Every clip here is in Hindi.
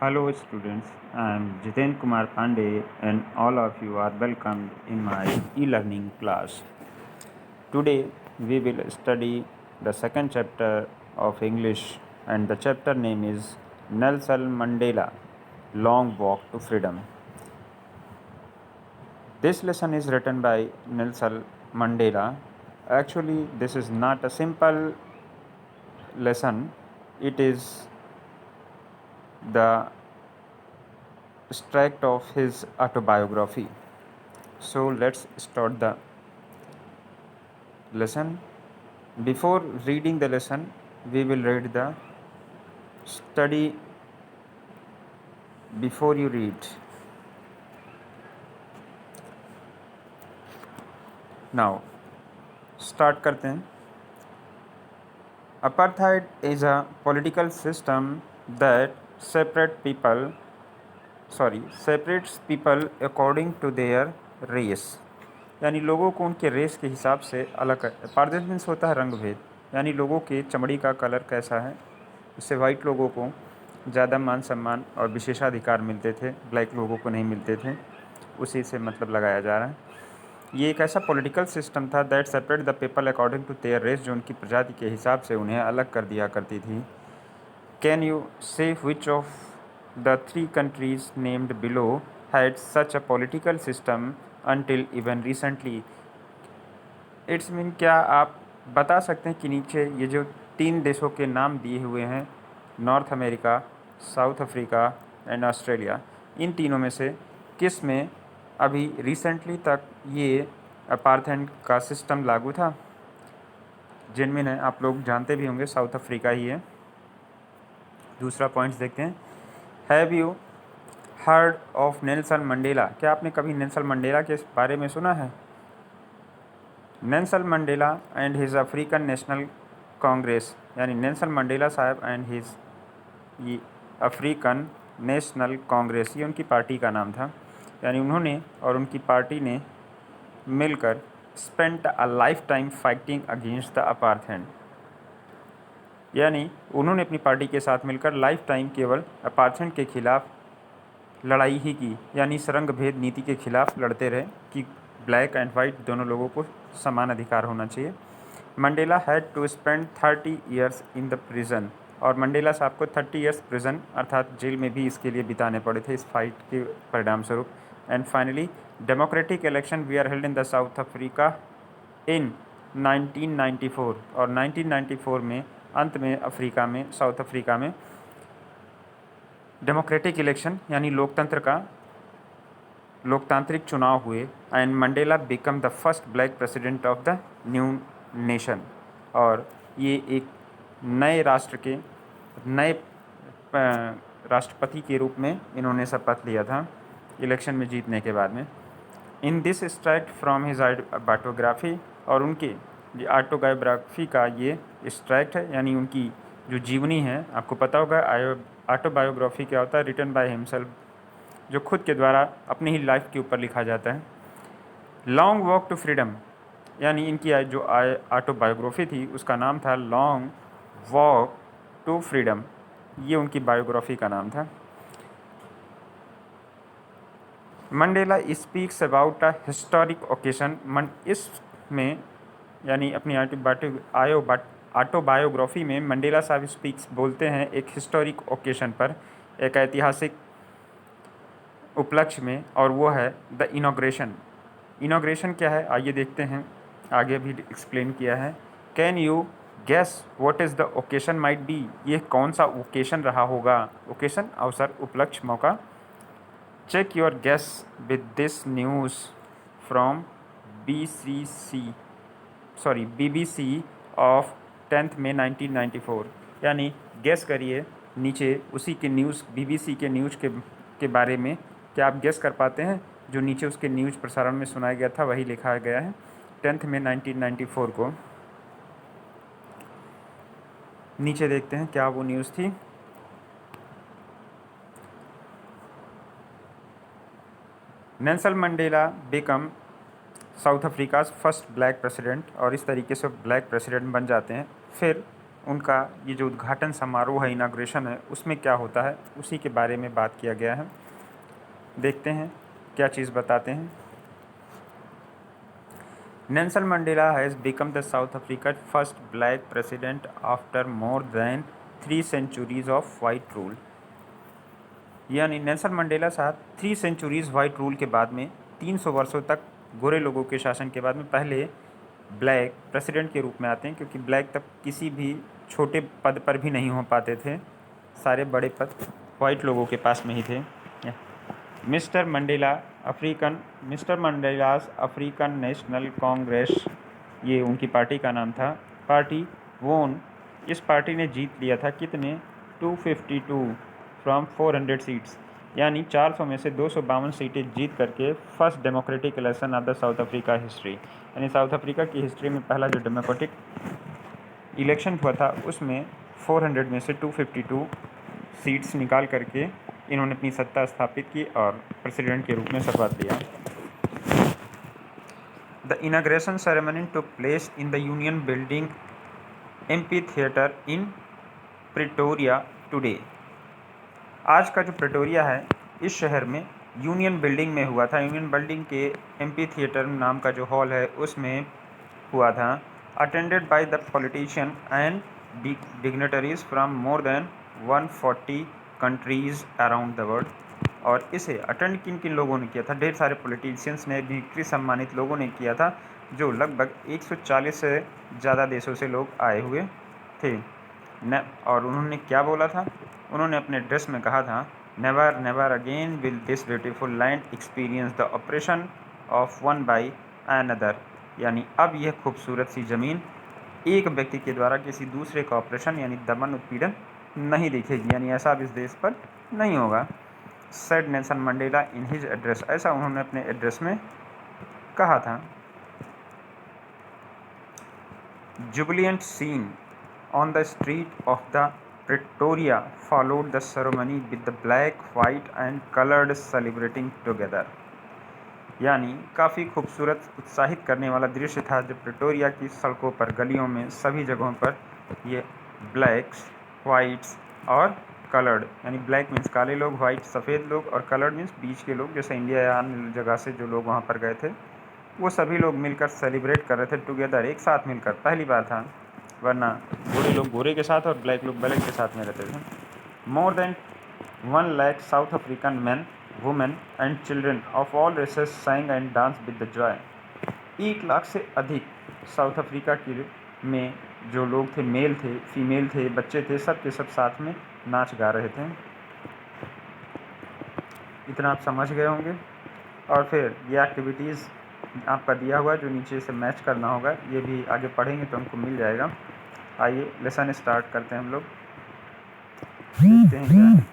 Hello students, I am Jiten Kumar Pandey and all of you are welcomed in my e-learning class. Today we will study the second chapter of English and the chapter name is Nelson Mandela Long Walk to Freedom. This lesson is written by Nelson Mandela. Actually, this is not a simple lesson, it is the extract of his autobiography. So let's start the lesson. Before reading the lesson, we will read the study before you read. Now, start करते हैं. Apartheid is a political system that separates people according to their race. यानी लोगों को उनके रेस के हिसाब से अलग कर. अपार्थाइड मीन्स होता है रंग भेद, यानी लोगों के चमड़ी का कलर कैसा है उससे वाइट लोगों को ज़्यादा मान सम्मान और विशेषाधिकार मिलते थे, ब्लैक लोगों को नहीं मिलते थे. उसी से मतलब लगाया जा रहा है. ये एक ऐसा पॉलिटिकल सिस्टम था that separate the people according to their race, जो उनकी प्रजाति के हिसाब से उन्हें अलग कर दिया करती थी. कैन यू से which of the 3 countries named below had such a political system until even recently. It's mean, क्या आप बता सकते हैं कि नीचे ये जो 3 देशों के नाम दिए हुए हैं, North America, South Africa and Australia, इन तीनों में से किस में अभी रिसेंटली तक ये अपार्थाइड का सिस्टम लागू था? जिनमें है आप लोग जानते भी होंगे साउथ अफ्रीका ही है. दूसरा पॉइंट्स देखते हैं. Have you heard of Nelson Mandela? क्या आपने कभी नेल्सन मंडेला के बारे में सुना है? Nelson Mandela and his African national Congress, यानी नेल्सन मंडेला साहब एंड हिज ये अफ्रीकन नेशनल कांग्रेस, ये उनकी पार्टी का नाम था. यानी उन्होंने और उनकी पार्टी ने मिलकर spent a life time fighting against the apartheid. यानी उन्होंने अपनी पार्टी के साथ मिलकर लाइफ टाइम केवल अपार्थाइड के खिलाफ लड़ाई ही की, यानी इस रंग भेद नीति के खिलाफ लड़ते रहे कि ब्लैक एंड वाइट दोनों लोगों को समान अधिकार होना चाहिए. Mandela had to spend 30 years in the prison, और मंडेला साहब को 30 ईयर्स प्रिजन अर्थात जेल में भी इसके लिए बिताने पड़े थे इस फाइट के परिणाम स्वरूप. And finally democratic election we are held in the South Africa in 1994, और 1994 में अंत में अफ्रीका में, साउथ अफ्रीका में डेमोक्रेटिक इलेक्शन यानी लोकतांत्रिक चुनाव हुए. And Mandela become the first black president of the new nation, और ये एक नए राष्ट्र के नए राष्ट्रपति के रूप में इन्होंने शपथ लिया था इलेक्शन में जीतने के बाद में. In this extract from his autobiography, और उनके ऑटोबायोग्राफी का ये एक्सट्रैक्ट है, यानी उनकी जो जीवनी है. आपको पता होगा ऑटोबायोग्राफी क्या होता है? रिटन बाय हिमसेल्फ, जो खुद के द्वारा अपनी ही लाइफ के ऊपर लिखा जाता है. लॉन्ग वॉक टू फ्रीडम, यानी इनकी जो ऑटोबायोग्राफी थी उसका नाम था लॉन्ग वॉक टू फ्रीडम, ये उनकी बायोग्राफी का नाम था. Mandela speaks about a historic occasion. इसमें यानी अपनी ऑटोबायोग्राफी में मंडेला साहब स्पीक्स बोलते हैं एक हिस्टोरिक ओकेशन पर, एक ऐतिहासिक उपलक्ष्य में, और वो है द इनॉग्रेशन. इनॉग्रेशन क्या है आइए देखते हैं, आगे भी एक्सप्लेन किया है. Can you guess what is the occasion might be? ये कौन सा ओकेशन रहा होगा? ओकेशन अवसर, उपलक्ष्य, मौका. Check your guess with this news from BBC of 10 May 1994. यानी गेस करिए नीचे उसी के न्यूज़, BBC के न्यूज़ के बारे में. क्या आप गेस कर पाते हैं? जो नीचे उसके न्यूज़ प्रसारण में सुनाया गया था वही लिखा गया है 10 मई 1994 को. नीचे देखते हैं क्या वो न्यूज़ थी. Nelson Mandela become south Africa first black president, और इस तरीके से ब्लैक प्रेसिडेंट बन जाते हैं. फिर उनका ये जो उद्घाटन समारोह है, इनाग्रेशन है, उसमें क्या होता है, उसी के बारे में बात किया गया है। देखते हैं क्या चीज़ बताते हैं। Nelson Mandela has become the South Africa first black president after more than 3 centuries of white rule. यानी नेल्सन मंडेला साहब 3 सेंचुरीज वाइट रूल के बाद में, 300 वर्षों तक गोरे लोगों के शासन के बाद में पहले ब्लैक प्रेसिडेंट के रूप में आते हैं, क्योंकि ब्लैक तब किसी भी छोटे पद पर भी नहीं हो पाते थे, सारे बड़े पद वाइट लोगों के पास में ही थे। मिस्टर मंडेलास अफ्रीकन नेशनल कांग्रेस, ये उनकी पार्टी का नाम था। पार्टी वोन, इस पार्टी ने जीत लिया था कितने, 252 फ्रॉम 400 सीट्स, यानी 400 में से 252 सीटें जीत करके first democratic election of the South Africa history, यानी साउथ अफ्रीका की हिस्ट्री में पहला जो डेमोक्रेटिक इलेक्शन हुआ था उसमें 400 में से 252 सीट्स निकाल करके इन्होंने अपनी सत्ता स्थापित की और प्रेसिडेंट के रूप में शपथ लिया। The inauguration ceremony took place in the union building amphi theatre in Pretoria today. आज का जो प्रिटोरिया है, इस शहर में यूनियन बिल्डिंग में हुआ था। यूनियन बिल्डिंग के एम्पी थिएटर नाम का जो हॉल है उसमें हुआ था। Attended by the politician and dignitaries from more than 140 countries around the world. और इसे अटेंड किन किन लोगों ने किया था, ढेर सारे पॉलिटिशियंस ने, डिग्री सम्मानित लोगों ने किया था, जो लगभग 140 से ज़्यादा देशों से लोग आए हुए थे न। और उन्होंने क्या बोला था, उन्होंने अपने एड्रेस में कहा था, never never again will this beautiful land experience the operation of one by another, यानी अब यह खूबसूरत सी ज़मीन एक व्यक्ति के द्वारा किसी दूसरे का ऑपरेशन यानी दमन उत्पीड़न नहीं दिखेगी, यानी ऐसा अब इस देश पर नहीं होगा। Said Nelson Mandela in his address, ऐसा उन्होंने अपने एड्रेस में कहा था। Jubilant scene on the street of the Pretoria followed the ceremony with the black, white and coloured celebrating together, यानी काफ़ी खूबसूरत, उत्साहित करने वाला दृश्य था जब प्रिटोरिया की सड़कों पर, गलियों में, सभी जगहों पर ये ब्लैक्स, वाइट्स और कलर्ड, यानी ब्लैक मीन्स काले लोग, वाइट सफ़ेद लोग और कलर्ड मीन्स बीच के लोग, जैसे इंडिया या अन्य जगह से जो लोग वहाँ पर गए थे, वो सभी लोग मिलकर सेलिब्रेट कर रहे थे टुगेदर, एक साथ मिलकर। पहली बार था, वरना गोरे लोग गोरे के साथ और ब्लैक लोग ब्लैक के साथ में रहते थे। More than 1 lakh South African man, women and children of all races sang and dance with the joy. 1 lakh से अधिक साउथ अफ्रीका के में जो लोग थे, मेल थे, फीमेल थे, बच्चे थे, सब के सब साथ में नाच गा रहे थे। इतना आप समझ गए होंगे। और फिर ये एक्टिविटीज़ आपका दिया हुआ जो नीचे से मैच करना होगा, ये भी आगे पढ़ेंगे तो हमको मिल जाएगा। आइए लेसन स्टार्ट करते हैं हम लोग, देखते हैं क्या है।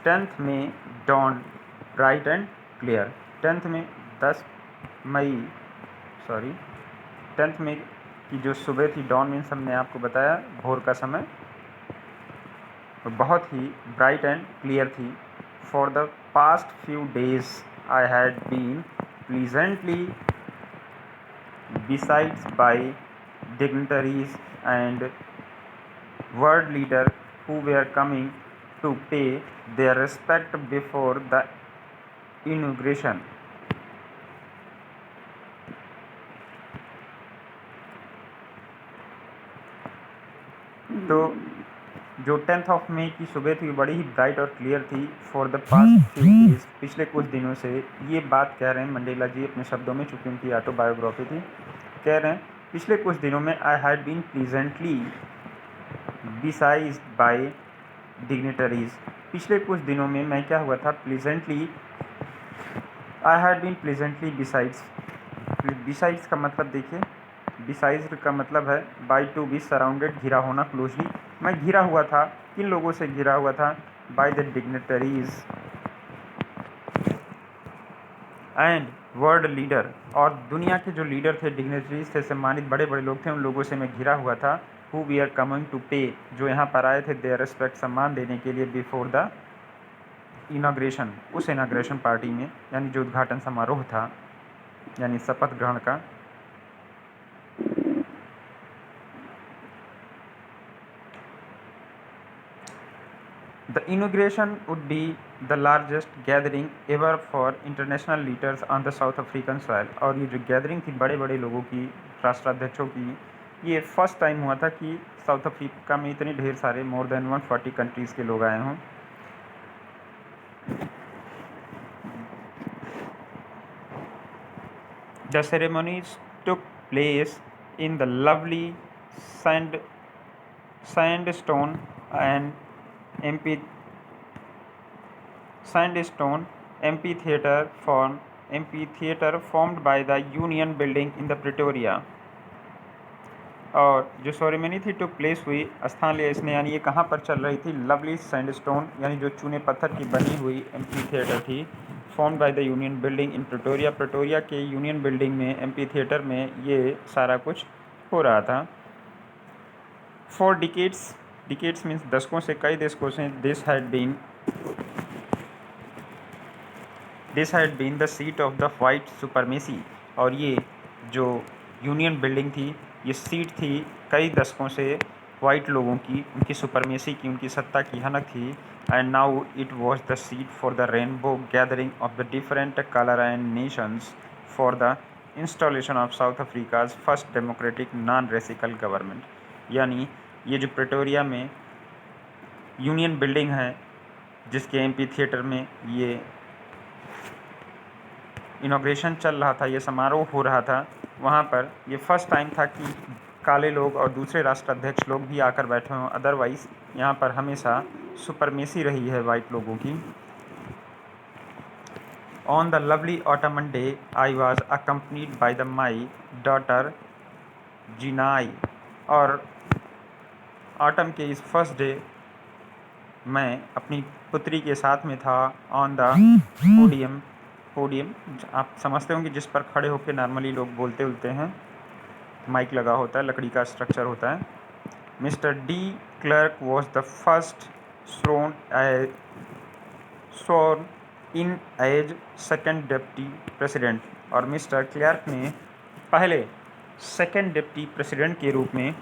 10th में don bright and clear. 10th में 10th में की जो सुबह थी, डॉन मीन्स हमने आपको बताया भोर का समय, बहुत ही ब्राइट एंड क्लियर थी। For the past few days I had been pleasantly besides by dignitaries and world leader who were coming to pay their respect before the inauguration. तो जो 10th ऑफ मई की सुबह थी बड़ी ही ब्राइट और क्लियर थी। For the past few days, पिछले कुछ दिनों से, ये बात कह रहे हैं मंडेला जी अपने शब्दों में, चूँकि उनकी ऑटोबायोग्राफी थी, कह रहे हैं पिछले कुछ दिनों में I had been pleasantly besieged by dignitaries. पिछले कुछ दिनों में मैं क्या हुआ था, pleasantly, I had been pleasantly besides. Besides का मतलब देखिए, बिसाइड्स का मतलब है बाय टू बी सराउंडेड, घिरा होना, क्लोजली। मैं घिरा हुआ था, किन लोगों से घिरा हुआ था, by the dignitaries and world leader, और दुनिया के जो लीडर थे, डिग्नेटरीज थे, सम्मानित बड़े बड़े लोग थे, उन लोगों से मैं घिरा हुआ था। Who we are coming to pay, जो यहाँ पर आए थे देयर रिस्पेक्ट, सम्मान देने के लिए, बिफोर द इनाग्रेशन, उस इनाग्रेशन पार्टी में, यानी जो उद्घाटन समारोह था, यानी शपथ ग्रहण का, The inauguration would be the largest gathering ever for international leaders on the South African soil। और ये जो गैदरिंग थी बड़े बड़े लोगों की, राष्ट्राध्यक्षों की, ये फर्स्ट टाइम हुआ था कि साउथ अफ्रीका में इतने ढेर सारे मोर देन 140 कंट्रीज़ के लोग आए हों। The ceremonies took place in the lovely sandstone amphitheater formed by the Union Building in the Pretoria। और जो सेरेमनी थी टुक प्लेस हुई, स्थान लिया इसने, यानी ये कहाँ पर चल रही थी? लवली सैंडस्टोन, यानी जो चूने पत्थर की बनी हुई एम्पी थिएटर थी, formed by the union building in Pretoria. Pretoria के यूनियन बिल्डिंग में, एम्पी थिएटर में ये सारा कुछ हो रहा था। फॉर डिकेट्स मीन्स दशकों से, कई दशकों से, this had been the seat of the white supremacy. और ये जो यूनियन बिल्डिंग थी, ये सीट थी कई दशकों से वाइट लोगों की, उनकी सुपरमेसी की, उनकी सत्ता की हनक थी। And now it was the seat for the rainbow gathering of the different colour and nations for the installation of South Africa's first democratic non racial government. यानी ये जो प्रिटोरिया में यूनियन बिल्डिंग है, जिसके एम्पी थिएटर में ये इनाग्रेशन चल रहा था, ये समारोह हो रहा था, वहाँ पर ये फर्स्ट टाइम था कि काले लोग और दूसरे राष्ट्राध्यक्ष लोग भी आकर बैठे हों। अदरवाइज़ यहाँ पर हमेशा सुपरमेसी रही है वाइट लोगों की। On the lovely autumn day I was accompanied by the my daughter Zenani. और ऑटम के इस फर्स्ट डे मैं अपनी पुत्री के साथ में था। ऑन द पोडियम आप समझते होंगे जिस पर खड़े होकर नॉर्मली लोग बोलते हैं, माइक लगा होता है, लकड़ी का स्ट्रक्चर होता है। Mr De Klerk was the first sworn in as second deputy president. और मिस्टर क्लर्क ने पहले सेकेंड डिप्टी प्रेसिडेंट के रूप में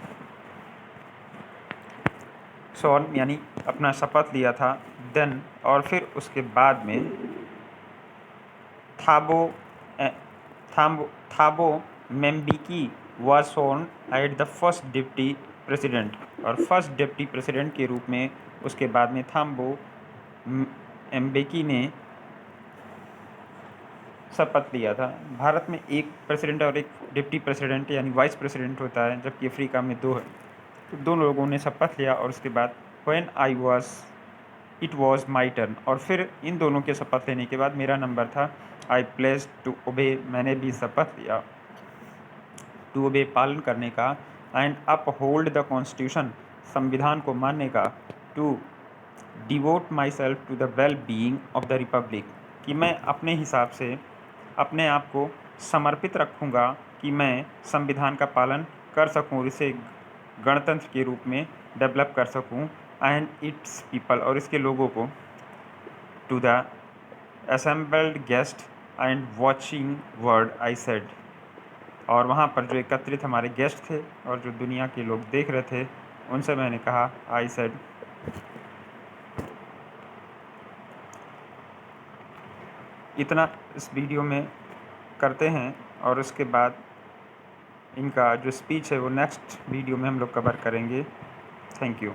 स्worn यानी अपना शपथ लिया था। देन और फिर उसके बाद में Thabo Mbeki was sworn at the first deputy president. और फर्स्ट डिप्टी प्रेसिडेंट के रूप में उसके बाद में थाम्बो एम्बेकी ने शपथ लिया था। भारत में एक प्रेसिडेंट और एक डिप्टी प्रेसिडेंट यानी वाइस प्रेसिडेंट होता है, जबकि अफ्रीका में दो है। तो दोनों लोगों ने शपथ लिया और उसके बाद इट वॉज माई टर्न। और फिर इन दोनों के शपथ लेने के बाद मेरा नंबर था। आई प्लेस टू ओबे, मैंने भी शपथ लिया टू ओबे, पालन करने का। And uphold the constitution, संविधान को मानने का। To devote myself to the well being of the republic, कि मैं अपने हिसाब से अपने आप को समर्पित रखूँगा कि मैं संविधान का पालन कर सकूँ और इसे गणतंत्र के रूप में डेवलप कर सकूँ। एंड इट्स पीपल, और इसके लोगों को। To the assembled guest and watching world I said, और वहाँ पर जो एकत्रित हमारे गेस्ट थे और जो दुनिया के लोग देख रहे थे, उनसे मैंने कहा आई सेड। इतना इस वीडियो में करते हैं और उसके बाद इनका जो स्पीच है वो नेक्स्ट वीडियो में हम लोग कवर करेंगे। Thank you.